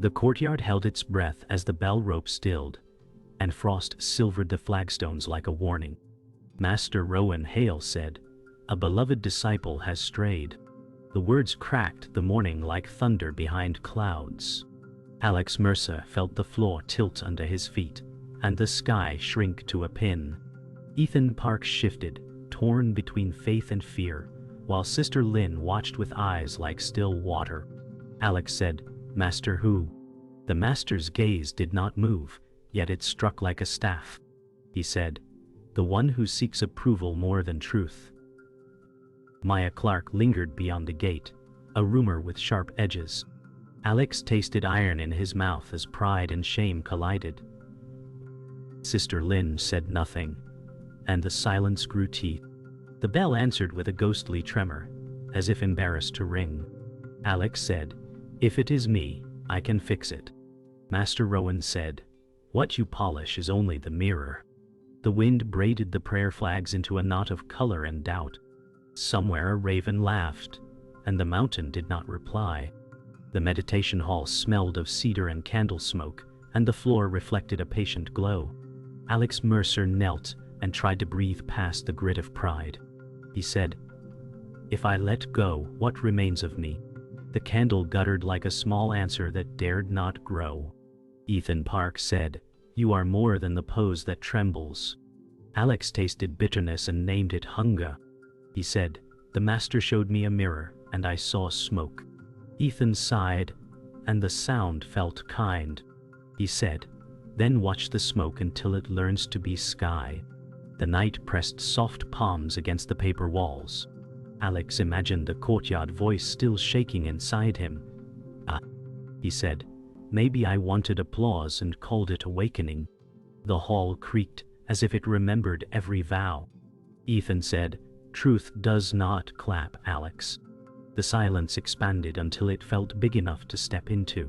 The courtyard held its breath as the bell rope stilled, and frost silvered the flagstones like a warning. Master Rowan Hale said, "A beloved disciple has strayed." The words cracked the morning like thunder behind clouds. Alex Mercer felt the floor tilt under his feet, and the sky shrink to a pin. Ethan Park shifted, torn between faith and fear, while Sister Lin watched with eyes like still water. Alex said, "Master who?" The master's gaze did not move, yet it struck like a staff. He said, "The one who seeks approval more than truth." Maya Clark lingered beyond the gate, a rumor with sharp edges. Alex tasted iron in his mouth as pride and shame collided. Sister Lin said nothing, and the silence grew teeth. The bell answered with a ghostly tremor, as if embarrassed to ring. Alex said, "If it is me, I can fix it." Master Rowan said, "What you polish is only the mirror." The wind braided the prayer flags into a knot of color and doubt. Somewhere a raven laughed, and the mountain did not reply. The meditation hall smelled of cedar and candle smoke, and the floor reflected a patient glow. Alex Mercer knelt and tried to breathe past the grit of pride. He said, "If I let go, what remains of me?" The candle guttered like a small answer that dared not grow. Ethan Park said, "You are more than the pose that trembles." Alex tasted bitterness and named it hunger. He said, "The master showed me a mirror, and I saw smoke." Ethan sighed, and the sound felt kind. He said, "Then watch the smoke until it learns to be sky." The night pressed soft palms against the paper walls. Alex imagined the courtyard voice still shaking inside him. "Ah," he said, "maybe I wanted applause and called it awakening." The hall creaked as if it remembered every vow. Ethan said, "Truth does not clap, Alex." The silence expanded until it felt big enough to step into.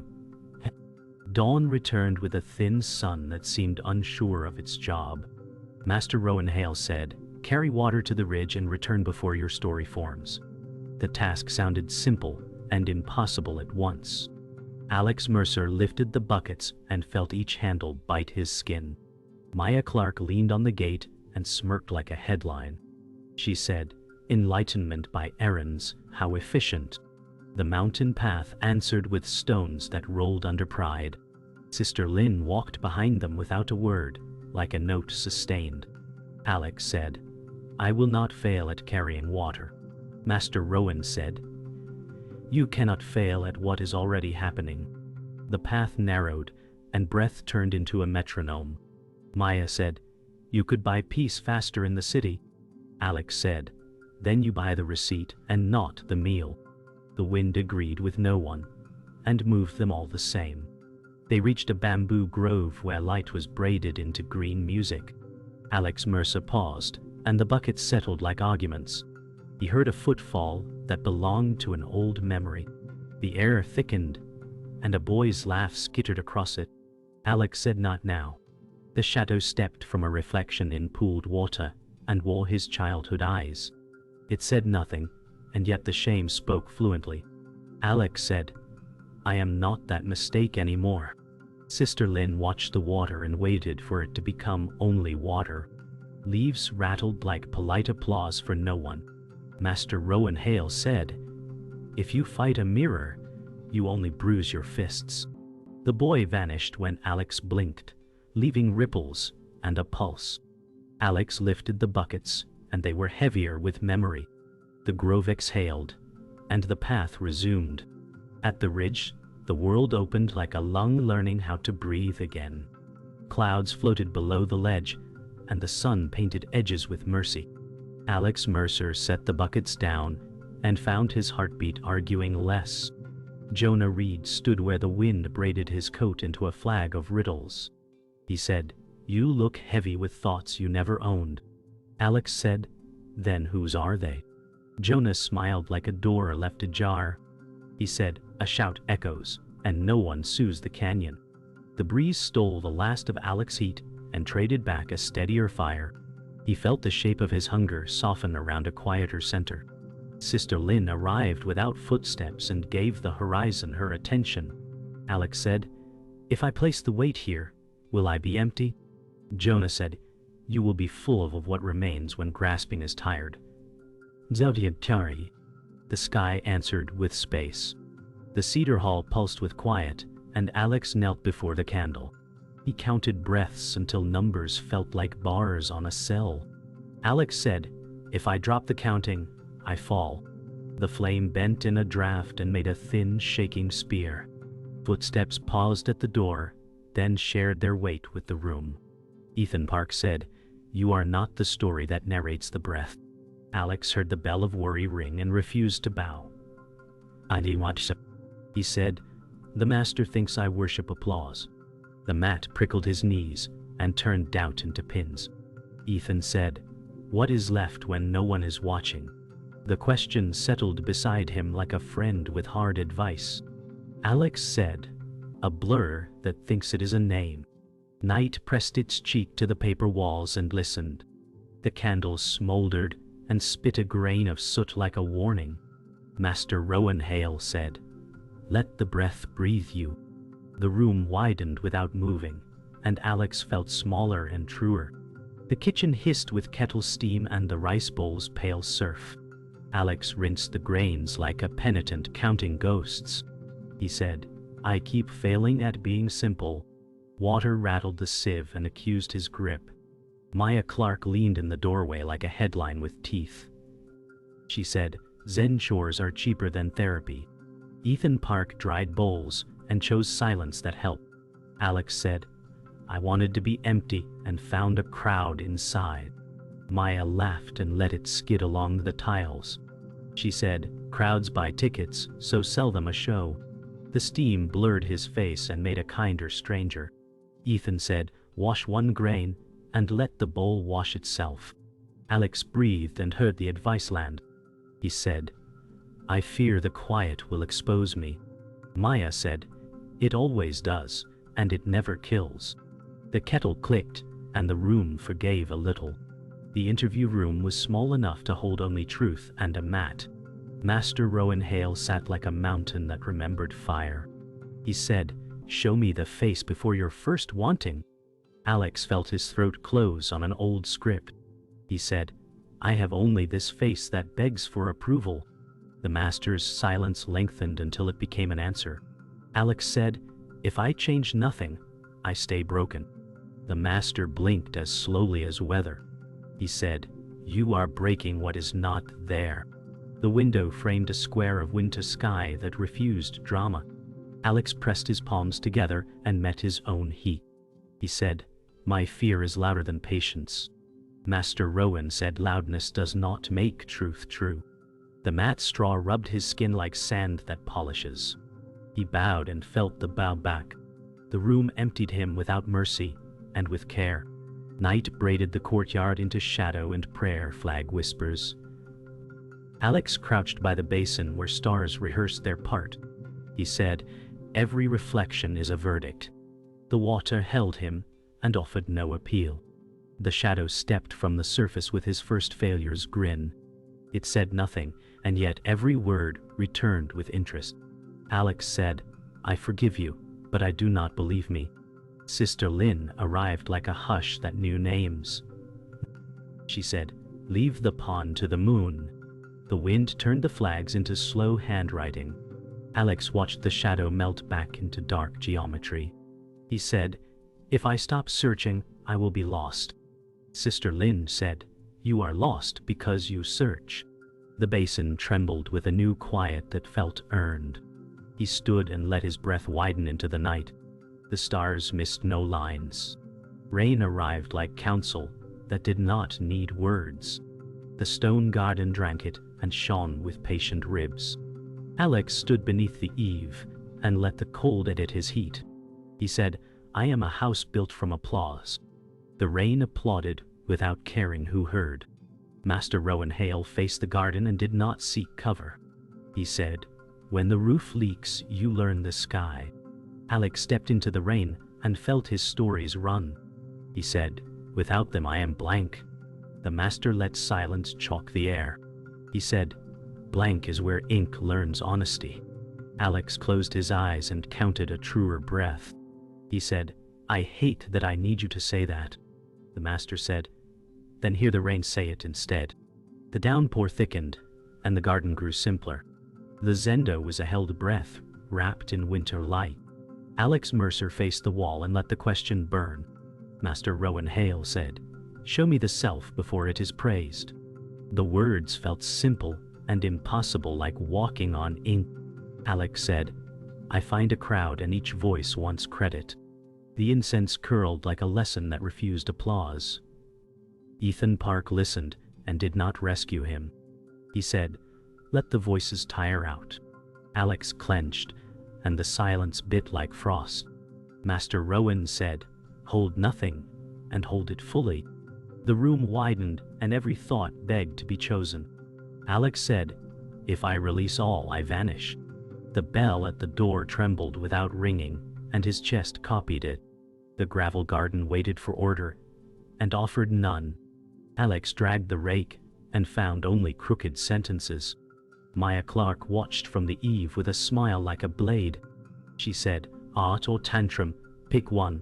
Dawn returned with a thin sun that seemed unsure of its job. Master Rowan Hale said, "Carry water to the ridge and return before your story forms." The task sounded simple and impossible at once. Alex Mercer lifted the buckets and felt each handle bite his skin. Maya Clark leaned on the gate and smirked like a headline. She said, "Enlightenment by errands, how efficient." The mountain path answered with stones that rolled under pride. Sister Lin walked behind them without a word, like a note sustained. Alex said, "I will not fail at carrying water." Master Rowan said, "You cannot fail at what is already happening." The path narrowed, and breath turned into a metronome. Maya said, "You could buy peace faster in the city." Alex said, "Then you buy the receipt and not the meal." The wind agreed with no one, and moved them all the same. They reached a bamboo grove where light was braided into green music. Alex Mercer paused, and the buckets settled like arguments. He heard a footfall that belonged to an old memory. The air thickened, and a boy's laugh skittered across it. Alex said, "Not now." The shadow stepped from a reflection in pooled water, and wore his childhood eyes. It said nothing, and yet the shame spoke fluently. Alex said, "I am not that mistake anymore." Sister Lin watched the water and waited for it to become only water. Leaves rattled like polite applause for no one. Master Rowan Hale said, "If you fight a mirror, you only bruise your fists." The boy vanished when Alex blinked, leaving ripples and a pulse. Alex lifted the buckets, and they were heavier with memory. The grove exhaled, and the path resumed. At the ridge, the world opened like a lung learning how to breathe again. Clouds floated below the ledge, and the sun painted edges with mercy. Alex Mercer set the buckets down and found his heartbeat arguing less. Jonah Reed stood where the wind braided his coat into a flag of riddles. He said, "You look heavy with thoughts you never owned." Alex said, "Then whose are they?" Jonah smiled like a door left ajar. He said, "A shout echoes, and no one sues the canyon." The breeze stole the last of Alex's heat and traded back a steadier fire. He felt the shape of his hunger soften around a quieter center. Sister Lin arrived without footsteps and gave the horizon her attention. Alex said, "If I place the weight here, will I be empty?" Jonah said, "You will be full of what remains when grasping is tired." Zodiacari. The sky answered with space. The cedar hall pulsed with quiet, and Alex knelt before the candle. He counted breaths until numbers felt like bars on a cell. Alex said, "If I drop the counting, I fall." The flame bent in a draft and made a thin, shaking spear. Footsteps paused at the door, then shared their weight with the room. Ethan Park said, "You are not the story that narrates the breath." Alex heard the bell of worry ring and refused to bow. "I didn't watch," he said. "The master thinks I worship applause." The mat prickled his knees and turned doubt into pins. Ethan said, "What is left when no one is watching?" The question settled beside him like a friend with hard advice. Alex said, "A blur that thinks it is a name." Night pressed its cheek to the paper walls and listened. The candles smoldered and spit a grain of soot like a warning. Master Rowan Hale said, "Let the breath breathe you." The room widened without moving, and Alex felt smaller and truer. The kitchen hissed with kettle steam and the rice bowl's pale surf. Alex rinsed the grains like a penitent counting ghosts. He said, "I keep failing at being simple." Water rattled the sieve and accused his grip. Maya Clark leaned in the doorway like a headline with teeth. She said, "Zen chores are cheaper than therapy." Ethan Park dried bowls and chose silence that helped. Alex said, "I wanted to be empty and found a crowd inside." Maya laughed and let it skid along the tiles. She said, "Crowds buy tickets, so sell them a show." The steam blurred his face and made a kinder stranger. Ethan said, "Wash one grain and let the bowl wash itself." Alex breathed and heard the advice land. He said, "I fear the quiet will expose me." Maya said, "It always does, and it never kills." The kettle clicked, and the room forgave a little. The interview room was small enough to hold only truth and a mat. Master Rowan Hale sat like a mountain that remembered fire. He said, "Show me the face before your first wanting." Alex felt his throat close on an old script. He said, "I have only this face that begs for approval." The master's silence lengthened until it became an answer. Alex said, "If I change nothing, I stay broken." The master blinked as slowly as weather. He said, "You are breaking what is not there." The window framed a square of winter sky that refused drama. Alex pressed his palms together and met his own heat. He said, "My fear is louder than patience." Master Rowan said, "Loudness does not make truth true." The mat straw rubbed his skin like sand that polishes. He bowed and felt the bow back. The room emptied him without mercy and with care. Night braided the courtyard into shadow and prayer flag whispers. Alex crouched by the basin where stars rehearsed their part. He said, "Every reflection is a verdict." The water held him and offered no appeal. The shadow stepped from the surface with his first failure's grin. It said nothing, and yet every word returned with interest. Alex said, "I forgive you, but I do not believe me." Sister Lin arrived like a hush that knew names. She said, "Leave the pond to the moon." The wind turned the flags into slow handwriting. Alex watched the shadow melt back into dark geometry. He said, "If I stop searching, I will be lost." Sister Lin said, "You are lost because you search." The basin trembled with a new quiet that felt earned. He stood and let his breath widen into the night. The stars missed no lines. Rain arrived like counsel that did not need words. The stone garden drank it and shone with patient ribs. Alex stood beneath the eave and let the cold edit his heat. He said, "I am a house built from applause." The rain applauded without caring who heard. Master Rowan Hale faced the garden and did not seek cover. He said, "When the roof leaks, you learn the sky." Alex stepped into the rain and felt his stories run. He said, "Without them I am blank." The master let silence chalk the air. He said, "Blank is where ink learns honesty." Alex closed his eyes and counted a truer breath. He said, I hate that I need you to say that. The master said, then hear the rain say it instead. The downpour thickened, and the garden grew simpler. The zendo was a held breath, wrapped in winter light. Alex Mercer faced the wall and let the question burn. Master Rowan Hale said, show me the self before it is praised. The words felt simple and impossible, like walking on ink. Alex said, I find a crowd and each voice wants credit. The incense curled like a lesson that refused applause. Ethan Park listened and did not rescue him. He said, let the voices tire out. Alex clenched, and the silence bit like frost. Master Rowan said, hold nothing, and hold it fully. The room widened, and every thought begged to be chosen. Alex said, if I release all, I vanish. The bell at the door trembled without ringing, and his chest copied it. The gravel garden waited for order, and offered none. Alex dragged the rake, and found only crooked sentences. Maya Clark watched from the eave with a smile like a blade. She said, art or tantrum, pick one.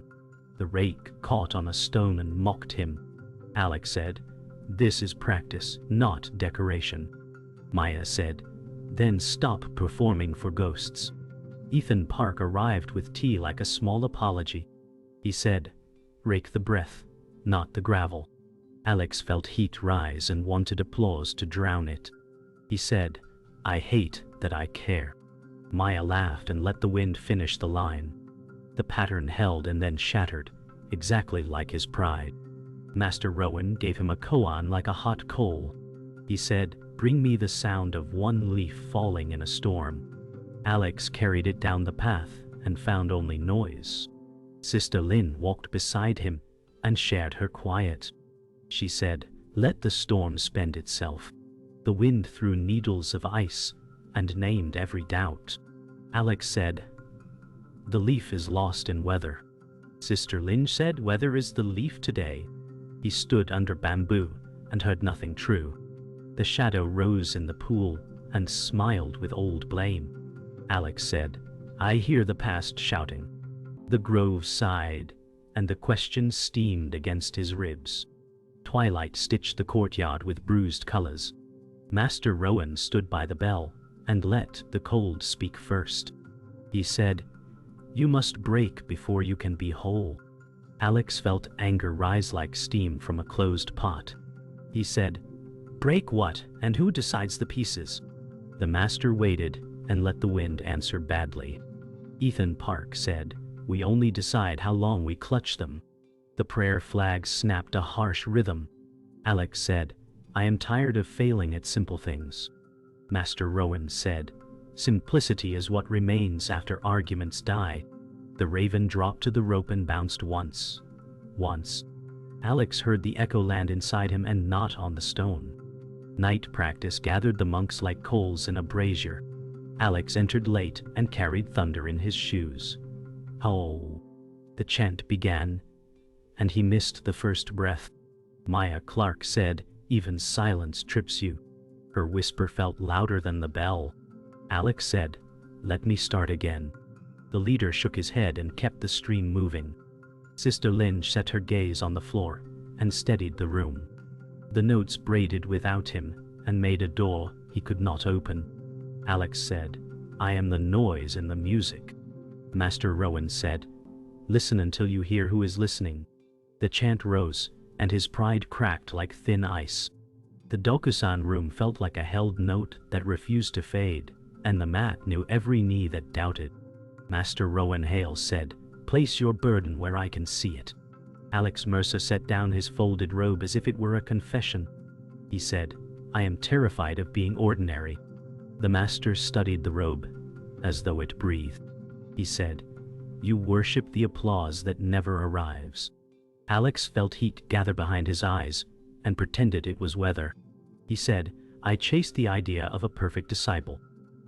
The rake caught on a stone and mocked him. Alex said, this is practice, not decoration. Maya said, then stop performing for ghosts. Ethan Park arrived with tea like a small apology. He said, rake the breath, not the gravel. Alex felt heat rise and wanted applause to drown it. He said, I hate that I care. Maya laughed and let the wind finish the line. The pattern held and then shattered, exactly like his pride. Master Rowan gave him a koan like a hot coal. He said, bring me the sound of one leaf falling in a storm. Alex carried it down the path and found only noise. Sister Linh walked beside him and shared her quiet. She said, let the storm spend itself. The wind threw needles of ice and named every doubt. Alex said, the leaf is lost in weather. Sister Linh said, weather is the leaf today. He stood under bamboo and heard nothing true. The shadow rose in the pool and smiled with old blame. Alex said, I hear the past shouting. The grove sighed, and the question steamed against his ribs. Twilight stitched the courtyard with bruised colors. Master Rowan stood by the bell and let the cold speak first. He said, you must break before you can be whole. Alex felt anger rise like steam from a closed pot. He said, break what, and who decides the pieces? The master waited and let the wind answer badly. Ethan Park said, we only decide how long we clutch them. The prayer flag snapped a harsh rhythm. Alex said, I am tired of failing at simple things. Master Rowan said, simplicity is what remains after arguments die. The raven dropped to the rope and bounced once. Alex heard the echo land inside him and not on the stone. Night practice gathered the monks like coals in a brazier. Alex entered late and carried thunder in his shoes. Oh! The chant began, and he missed the first breath. Maya Clark said, even silence trips you. Her whisper felt louder than the bell. Alex said, let me start again. The leader shook his head and kept the stream moving. Sister Linh set her gaze on the floor and steadied the room. The notes braided without him and made a door he could not open. Alex said, I am the noise in the music. Master Rowan said, listen until you hear who is listening. The chant rose, and his pride cracked like thin ice. The Dokusan room felt like a held note that refused to fade, and the mat knew every knee that doubted. Master Rowan Hale said, place your burden where I can see it. Alex Mercer set down his folded robe as if it were a confession. He said, I am terrified of being ordinary. The master studied the robe, as though it breathed. He said, you worship the applause that never arrives. Alex felt heat gather behind his eyes, and pretended it was weather. He said, I chased the idea of a perfect disciple.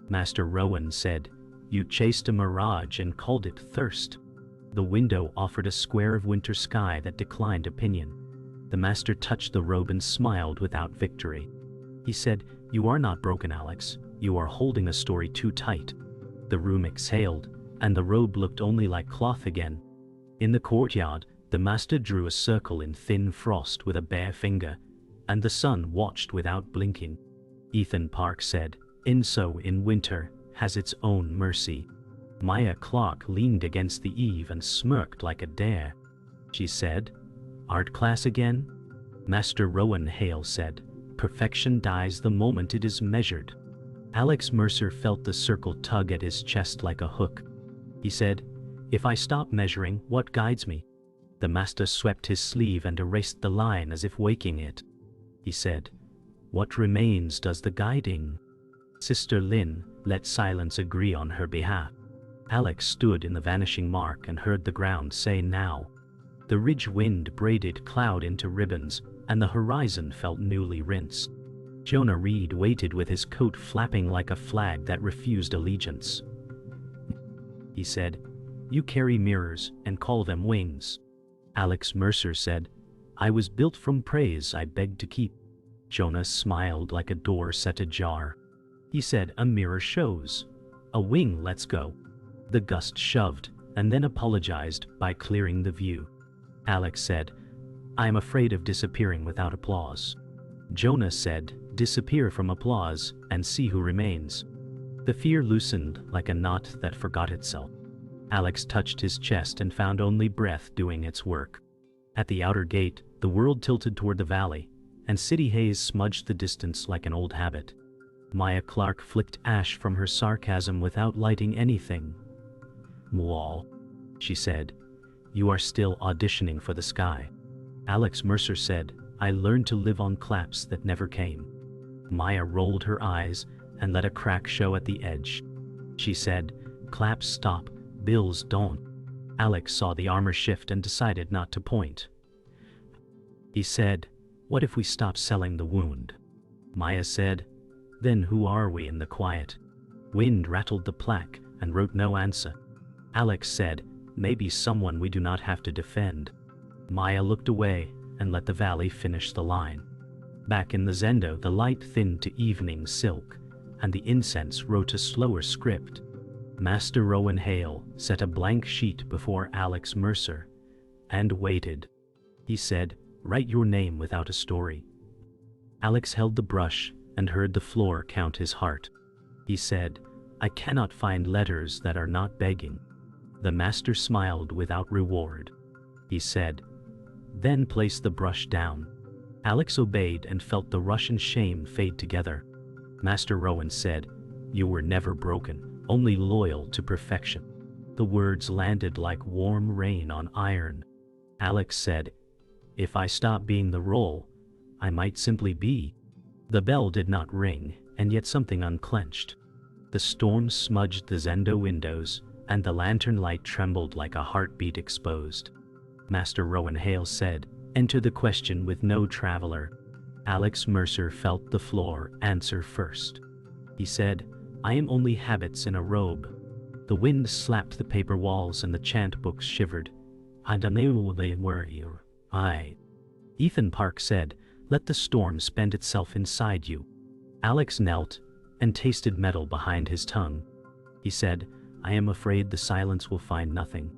Master Rowan said, you chased a mirage and called it thirst. The window offered a square of winter sky that declined opinion. The master touched the robe and smiled without victory. He said, you are not broken, Alex. You are holding a story too tight. The The room exhaled, and the robe looked only like cloth again. In the courtyard, the master drew a circle in thin frost with a bare finger, and the sun watched without blinking. Ethan Park said, "Inso in winter has its own mercy." Maya Clark leaned against the eave and smirked like a dare. She said, "Art class again?" Master Rowan Hale said, "Perfection dies the moment it is measured." Alex Mercer felt the circle tug at his chest like a hook. He said, "If I stop measuring, what guides me?" The master swept his sleeve and erased the line as if waking it. He said, "What remains does the guiding." Sister Lin let silence agree on her behalf. Alex stood in the vanishing mark and heard the ground say now. The ridge wind braided cloud into ribbons, and the horizon felt newly rinsed. Jonah Reed waited with his coat flapping like a flag that refused allegiance. He said, "You carry mirrors and call them wings." Alex Mercer said, "I was built from praise I begged to keep." Jonah smiled like a door set ajar. He said, "A mirror shows. A wing lets go." The gust shoved, and then apologized by clearing the view. Alex said, "I am afraid of disappearing without applause." Jonah said, "Disappear from applause and see who remains." The fear loosened like a knot that forgot itself. Alex touched his chest and found only breath doing its work. At the outer gate, the world tilted toward the valley, and city haze smudged the distance like an old habit. Maya Clark flicked ash from her sarcasm without lighting anything. "Mwah," she said. "You are still auditioning for the sky." Alex Mercer said, "I learned to live on claps that never came." Maya rolled her eyes and let a crack show at the edge. She said, "Claps stop, bills don't." Alex saw the armor shift and decided not to point. He said, "What if we stop selling the wound?" Maya said, "Then who are we in the quiet?" Wind rattled the plaque and wrote no answer. Alex said, "Maybe someone we do not have to defend." Maya looked away and let the valley finish the line. Back in the zendo, the light thinned to evening silk, and the incense wrote a slower script. Master Rowan Hale set a blank sheet before Alex Mercer and waited. He said, "Write your name without a story." Alex held the brush and heard the floor count his heart. He said, "I cannot find letters that are not begging." The master smiled without reward. He said, "Then place the brush down." Alex obeyed and felt the rush and shame fade together. Master Rowan said, "You were never broken, only loyal to perfection." The words landed like warm rain on iron. Alex said, "If I stop being the role, I might simply be." The bell did not ring, and yet something unclenched. The storm smudged the zendo windows, and the lantern light trembled like a heartbeat exposed. Master Rowan Hale said, "Enter the question with no traveler." Alex Mercer felt the floor answer first. He said, "I am only habits in a robe." The wind slapped the paper walls and the chant books shivered. "I don't know who they were here. Ethan Park said, "Let the storm spend itself inside you." Alex knelt and tasted metal behind his tongue. He said, "I am afraid the silence will find nothing."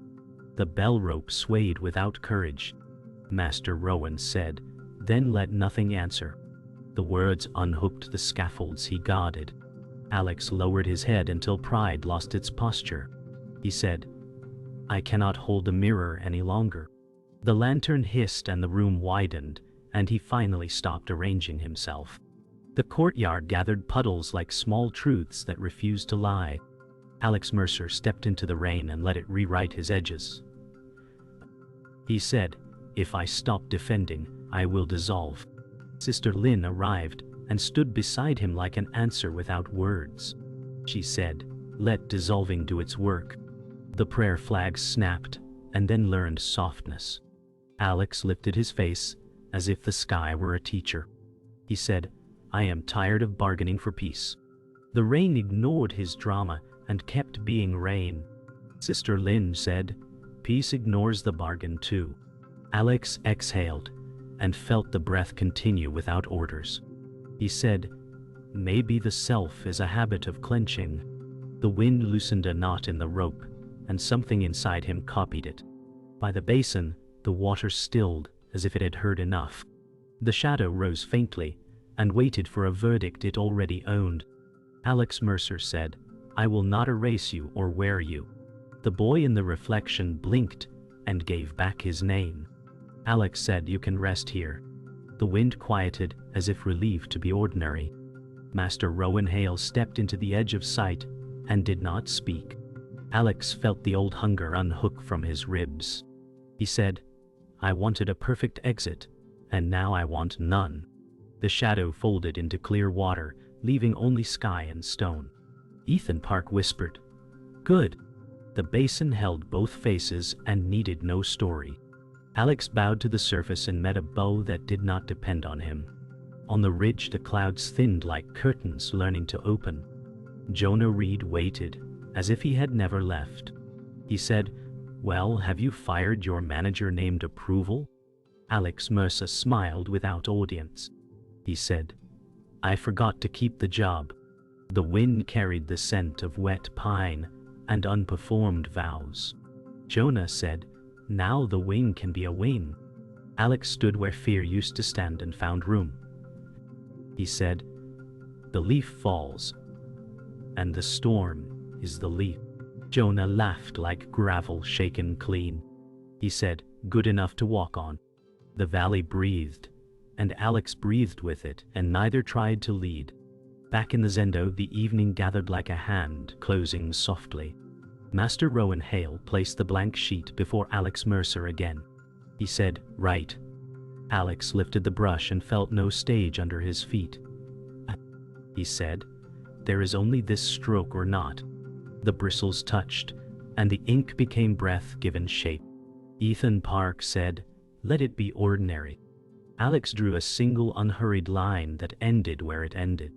The bell rope swayed without courage. Master Rowan said, "Then let nothing answer." The words unhooked the scaffolds he guarded. Alex lowered his head until pride lost its posture. He said, "I cannot hold a mirror any longer." The lantern hissed and the room widened, and he finally stopped arranging himself. The courtyard gathered puddles like small truths that refused to lie. Alex Mercer stepped into the rain and let it rewrite his edges. He said, "If I stop defending, I will dissolve." Sister Lin arrived and stood beside him like an answer without words. She said, "Let dissolving do its work." The prayer flag snapped and then learned softness. Alex lifted his face as if the sky were a teacher. He said, "I am tired of bargaining for peace." The rain ignored his drama and kept being rain. Sister Lin said, "Peace ignores the bargain too." Alex exhaled and felt the breath continue without orders. He said, "Maybe the self is a habit of clenching." The wind loosened a knot in the rope, and something inside him copied it. By the basin, the water stilled as if it had heard enough. The shadow rose faintly and waited for a verdict it already owned. Alex Mercer said, "I will not erase you or wear you." The boy in the reflection blinked and gave back his name. Alex said, "You can rest here." The wind quieted as if relieved to be ordinary. Master Rowan Hale stepped into the edge of sight and did not speak. Alex felt the old hunger unhook from his ribs. He said, "I wanted a perfect exit, and now I want none." The shadow folded into clear water, leaving only sky and stone. Ethan Park whispered, "Good." The basin held both faces and needed no story. Alex bowed to the surface and met a bow that did not depend on him. On the ridge the clouds thinned like curtains learning to open. Jonah Reed waited, as if he had never left. He said, "Well, have you fired your manager named Approval?" Alex Mercer smiled without audience. He said, "I forgot to keep the job." The wind carried the scent of wet pine and unperformed vows. Jonah said, "Now the wing can be a wing." Alex stood where fear used to stand and found room. He said, "The leaf falls, and the storm is the leaf." Jonah laughed like gravel shaken clean. He said, "Good enough to walk on." The valley breathed, and Alex breathed with it, and neither tried to lead. Back in the Zendo, the evening gathered like a hand, closing softly. Master Rowan Hale placed the blank sheet before Alex Mercer again. He said, "Right." Alex lifted the brush and felt no stage under his feet. He said, "There is only this stroke or not." The bristles touched, and the ink became breath given shape. Ethan Park said, "Let it be ordinary." Alex drew a single unhurried line that ended where it ended.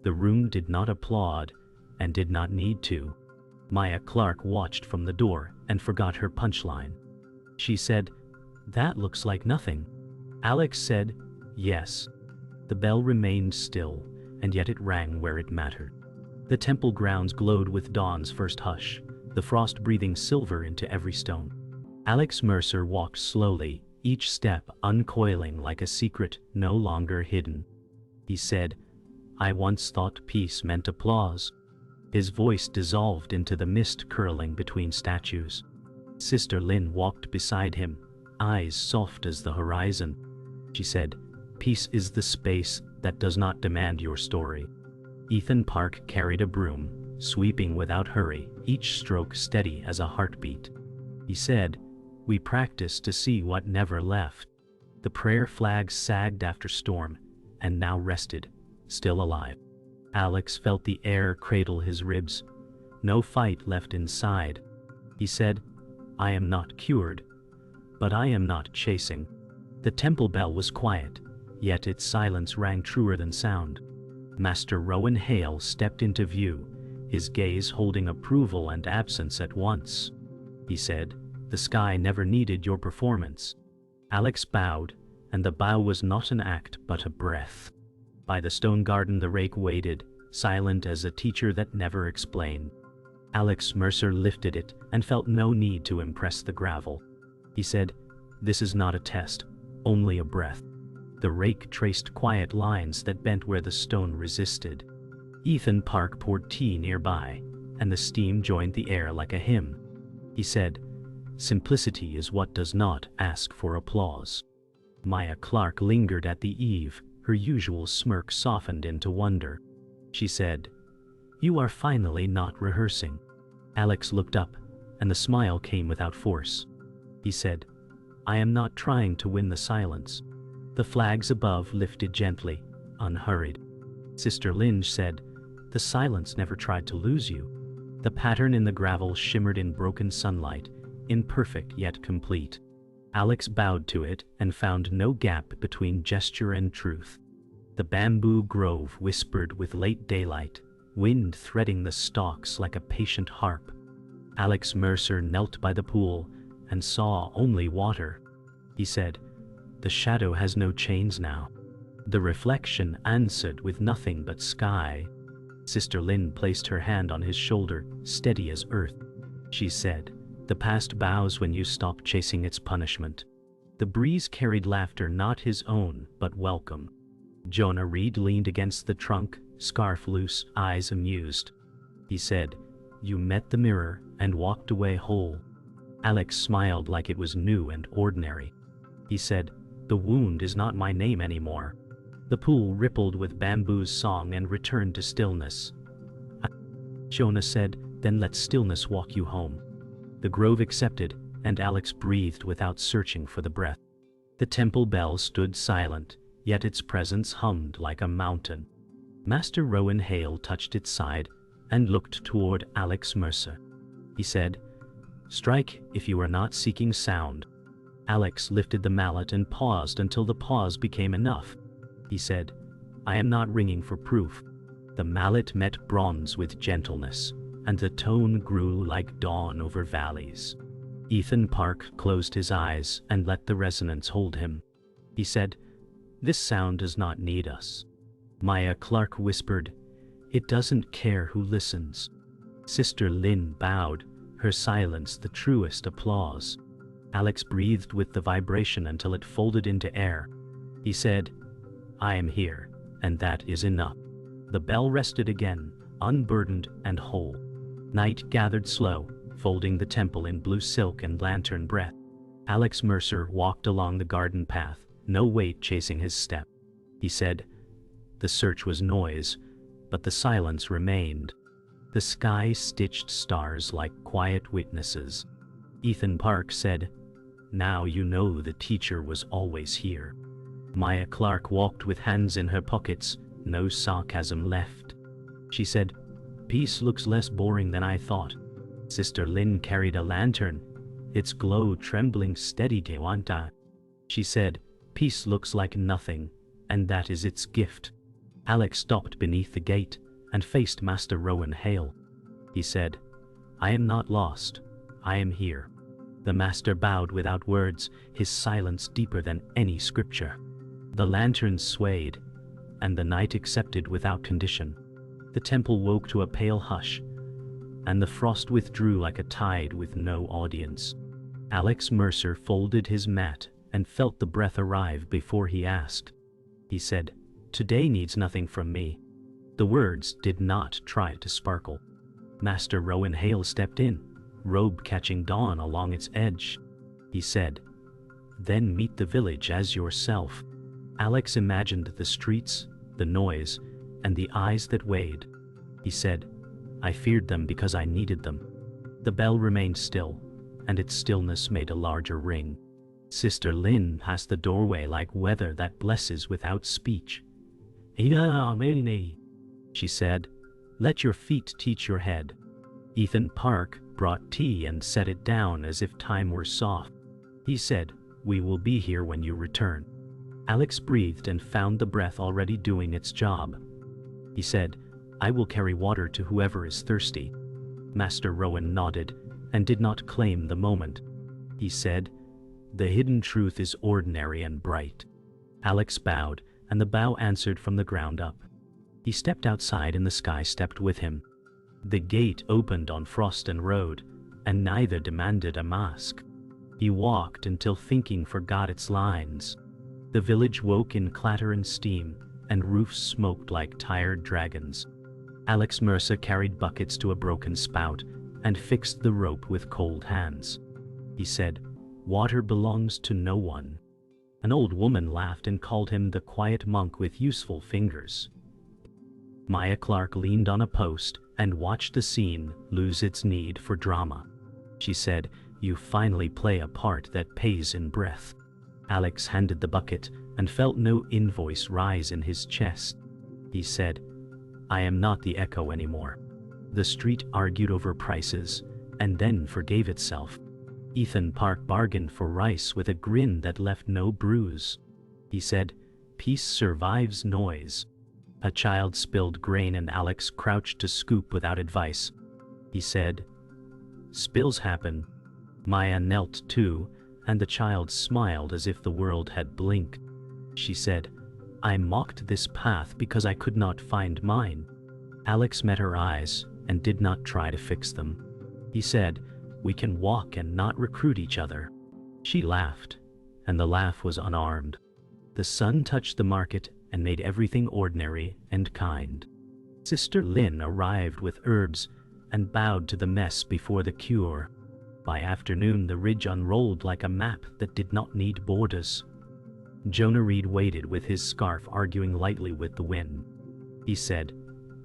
The room did not applaud, and did not need to. Maya Clark watched from the door and forgot her punchline. She said, "That looks like nothing." Alex said, "Yes." The bell remained still, and yet it rang where it mattered. The temple grounds glowed with dawn's first hush, the frost breathing silver into every stone. Alex Mercer walked slowly, each step uncoiling like a secret no longer hidden. He said, "I once thought peace meant applause." His voice dissolved into the mist curling between statues. Sister Lynn walked beside him, eyes soft as the horizon. She said, "Peace is the space that does not demand your story." Ethan Park carried a broom, sweeping without hurry, each stroke steady as a heartbeat. He said, "We practiced to see what never left." The prayer flag sagged after storm, and now rested, still alive. Alex felt the air cradle his ribs. No fight left inside. He said, "I am not cured, but I am not chasing." The temple bell was quiet, yet its silence rang truer than sound. Master Rowan Hale stepped into view, his gaze holding approval and absence at once. He said, "The sky never needed your performance." Alex bowed, and the bow was not an act but a breath. By the stone garden the rake waited, silent as a teacher that never explained. Alex Mercer lifted it and felt no need to impress the gravel. He said, "This is not a test, only a breath." The rake traced quiet lines that bent where the stone resisted. Ethan Park poured tea nearby, and the steam joined the air like a hymn. He said, "Simplicity is what does not ask for applause." Maya Clark lingered at the eave, her usual smirk softened into wonder. She said, "You are finally not rehearsing." Alex looked up, and the smile came without force. He said, "I am not trying to win the silence." The flags above lifted gently, unhurried. Sister Lynn said, "The silence never tried to lose you." The pattern in the gravel shimmered in broken sunlight, imperfect yet complete. Alex bowed to it and found no gap between gesture and truth. The bamboo grove whispered with late daylight, wind threading the stalks like a patient harp. Alex Mercer knelt by the pool and saw only water. He said, "The shadow has no chains now." The reflection answered with nothing but sky. Sister Lin placed her hand on his shoulder, steady as earth. She said, "The past bows when you stop chasing its punishment." The breeze carried laughter, not his own, but welcome. Jonah Reed leaned against the trunk, scarf loose, eyes amused. He said, "You met the mirror and walked away whole." Alex smiled like it was new and ordinary. He said, "The wound is not my name anymore." The pool rippled with bamboo's song and returned to stillness. Jonah said, "Then let stillness walk you home." The grove accepted, and Alex breathed without searching for the breath. The temple bell stood silent, yet its presence hummed like a mountain. Master Rowan Hale touched its side and looked toward Alex Mercer. He said, "Strike if you are not seeking sound." Alex lifted the mallet and paused until the pause became enough. He said, "I am not ringing for proof." The mallet met bronze with gentleness, and the tone grew like dawn over valleys. Ethan Park closed his eyes and let the resonance hold him. He said, "This sound does not need us." Maya Clark whispered, "It doesn't care who listens." Sister Lin bowed, her silence the truest applause. Alex breathed with the vibration until it folded into air. He said, "I am here, and that is enough." The bell rested again, unburdened and whole. Night gathered slow, folding the temple in blue silk and lantern breath. Alex Mercer walked along the garden path, no weight chasing his step. He said, "The search was noise, but the silence remained." The sky stitched stars like quiet witnesses. Ethan Park said, "Now you know the teacher was always here." Maya Clark walked with hands in her pockets, no sarcasm left. She said, "Peace looks less boring than I thought." Sister Lin carried a lantern, its glow trembling steady to Wanta. She said, "Peace looks like nothing, and that is its gift." Alex stopped beneath the gate and faced Master Rowan Hale. He said, "I am not lost, I am here." The master bowed without words, his silence deeper than any scripture. The lanterns swayed, and the night accepted without condition. The temple woke to a pale hush, and the frost withdrew like a tide with no audience. Alex Mercer folded his mat and felt the breath arrive before he asked. He said, "Today needs nothing from me." The words did not try to sparkle. Master Rowan Hale stepped in, robe catching dawn along its edge. He said, "Then meet the village as yourself." Alex imagined the streets, the noise, and the eyes that weighed. He said, "I feared them because I needed them." The bell remained still, and its stillness made a larger ring. Sister Lin passed the doorway like weather that blesses without speech. She said, "Let your feet teach your head." Ethan Park brought tea and set it down as if time were soft. He said, "We will be here when you return." Alex breathed and found the breath already doing its job. He said, "I will carry water to whoever is thirsty." Master Rowan nodded and did not claim the moment. He said, "The hidden truth is ordinary and bright." Alex bowed, and the bow answered from the ground up. He stepped outside and the sky stepped with him. The gate opened on Frost and Road, and neither demanded a mask. He walked until thinking forgot its lines. The village woke in clatter and steam, and roofs smoked like tired dragons. Alex Mercer carried buckets to a broken spout and fixed the rope with cold hands. He said, "Water belongs to no one." An old woman laughed and called him the quiet monk with useful fingers. Maya Clark leaned on a post and watched the scene lose its need for drama. She said, "You finally play a part that pays in breath." Alex handed the bucket and felt no invoice rise in his chest. He said, "I am not the echo anymore." The street argued over prices and then forgave itself. Ethan Park bargained for rice with a grin that left no bruise. He said, "Peace survives noise." A child spilled grain and Alex crouched to scoop without advice. He said, "Spills happen." Maya knelt too, and the child smiled as if the world had blinked. She said, "I mocked this path because I could not find mine." Alex met her eyes and did not try to fix them. He said, "We can walk and not recruit each other." She laughed, and the laugh was unarmed. The sun touched the market and made everything ordinary and kind. Sister Lin arrived with herbs and bowed to the mess before the cure. By afternoon the ridge unrolled like a map that did not need borders. Jonah Reed waited with his scarf, arguing lightly with the wind. He said,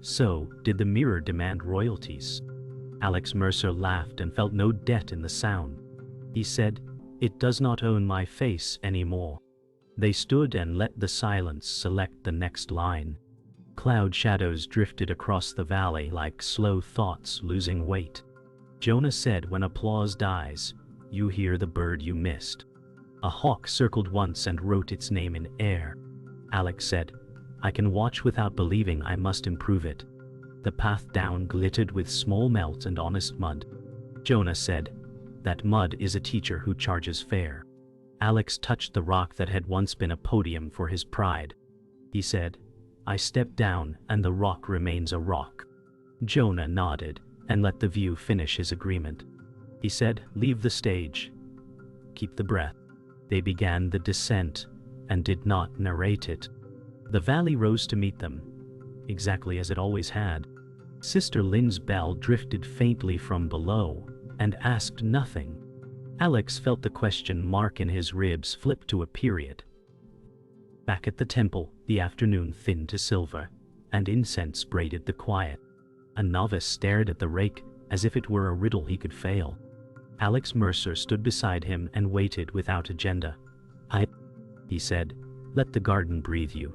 "So, did the mirror demand royalties?" Alex Mercer laughed and felt no debt in the sound. He said, "It does not own my face anymore." They stood and let the silence select the next line. Cloud shadows drifted across the valley like slow thoughts losing weight. Jonah said, "When applause dies, you hear the bird you missed." A hawk circled once and wrote its name in air. Alex said, "I can watch without believing, I must improve it." The path down glittered with small melt and honest mud. Jonah said, "That mud is a teacher who charges fair." Alex touched the rock that had once been a podium for his pride. He said, "I step down and the rock remains a rock." Jonah nodded and let the view finish his agreement. He said, "Leave the stage. Keep the breath." They began the descent and did not narrate it. The valley rose to meet them, exactly as it always had. Sister Lin's bell drifted faintly from below and asked nothing. Alex felt the question mark in his ribs flip to a period. Back at the temple, the afternoon thinned to silver, and incense braided the quiet. A novice stared at the rake as if it were a riddle he could fail. Alex Mercer stood beside him and waited without agenda. He said, "Let the garden breathe you."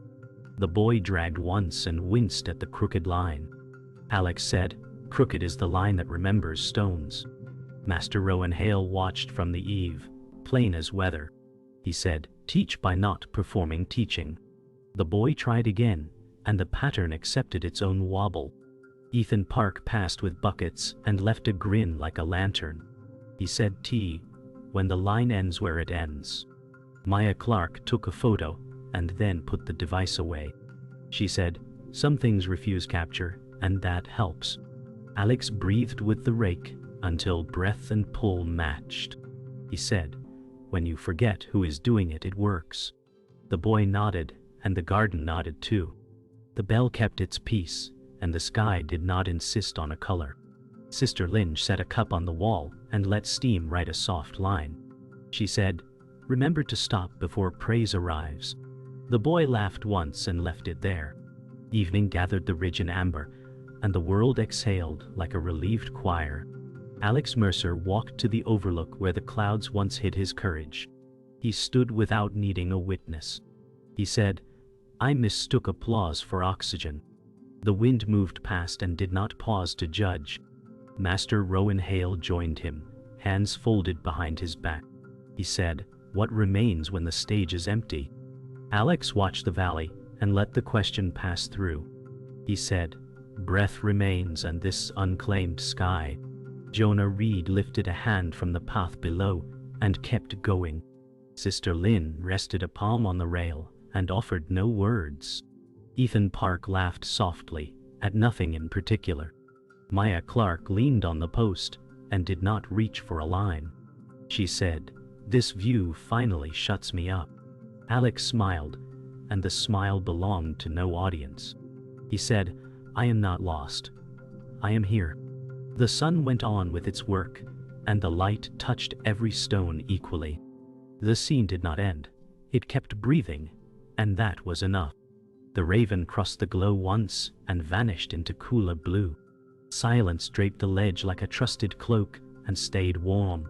The boy dragged once and winced at the crooked line. Alex said, "Crooked is the line that remembers stones." Master Rowan Hale watched from the eave, plain as weather. He said, "Teach by not performing teaching." The boy tried again, and the pattern accepted its own wobble. Ethan Park passed with buckets and left a grin like a lantern. He said, "T, when the line ends where it ends." Maya Clark took a photo and then put the device away. She said, "Some things refuse capture, and that helps." Alex breathed with the rake until breath and pull matched. He said, "When you forget who is doing it, it works." The boy nodded, and the garden nodded too. The bell kept its peace, and the sky did not insist on a color. Sister Lin set a cup on the wall and let steam write a soft line. She said, "Remember to stop before praise arrives." The boy laughed once and left it there. Evening gathered the ridge in amber, and the world exhaled like a relieved choir. Alex Mercer walked to the overlook where the clouds once hid his courage. He stood without needing a witness. He said, "I mistook applause for oxygen." The wind moved past and did not pause to judge. Master Rowan Hale joined him, hands folded behind his back. He said, "What remains when the stage is empty?" Alex watched the valley and let the question pass through. He said, "Breath remains and this unclaimed sky." Jonah Reed lifted a hand from the path below and kept going. Sister Lin rested a palm on the rail and offered no words. Ethan Park laughed softly, at nothing in particular. Maya Clark leaned on the post and did not reach for a line. She said, "This view finally shuts me up." Alex smiled, and the smile belonged to no audience. He said, "I am not lost. I am here." The sun went on with its work, and the light touched every stone equally. The scene did not end. It kept breathing, and that was enough. The raven crossed the glow once and vanished into cooler blue. Silence draped the ledge like a trusted cloak and stayed warm.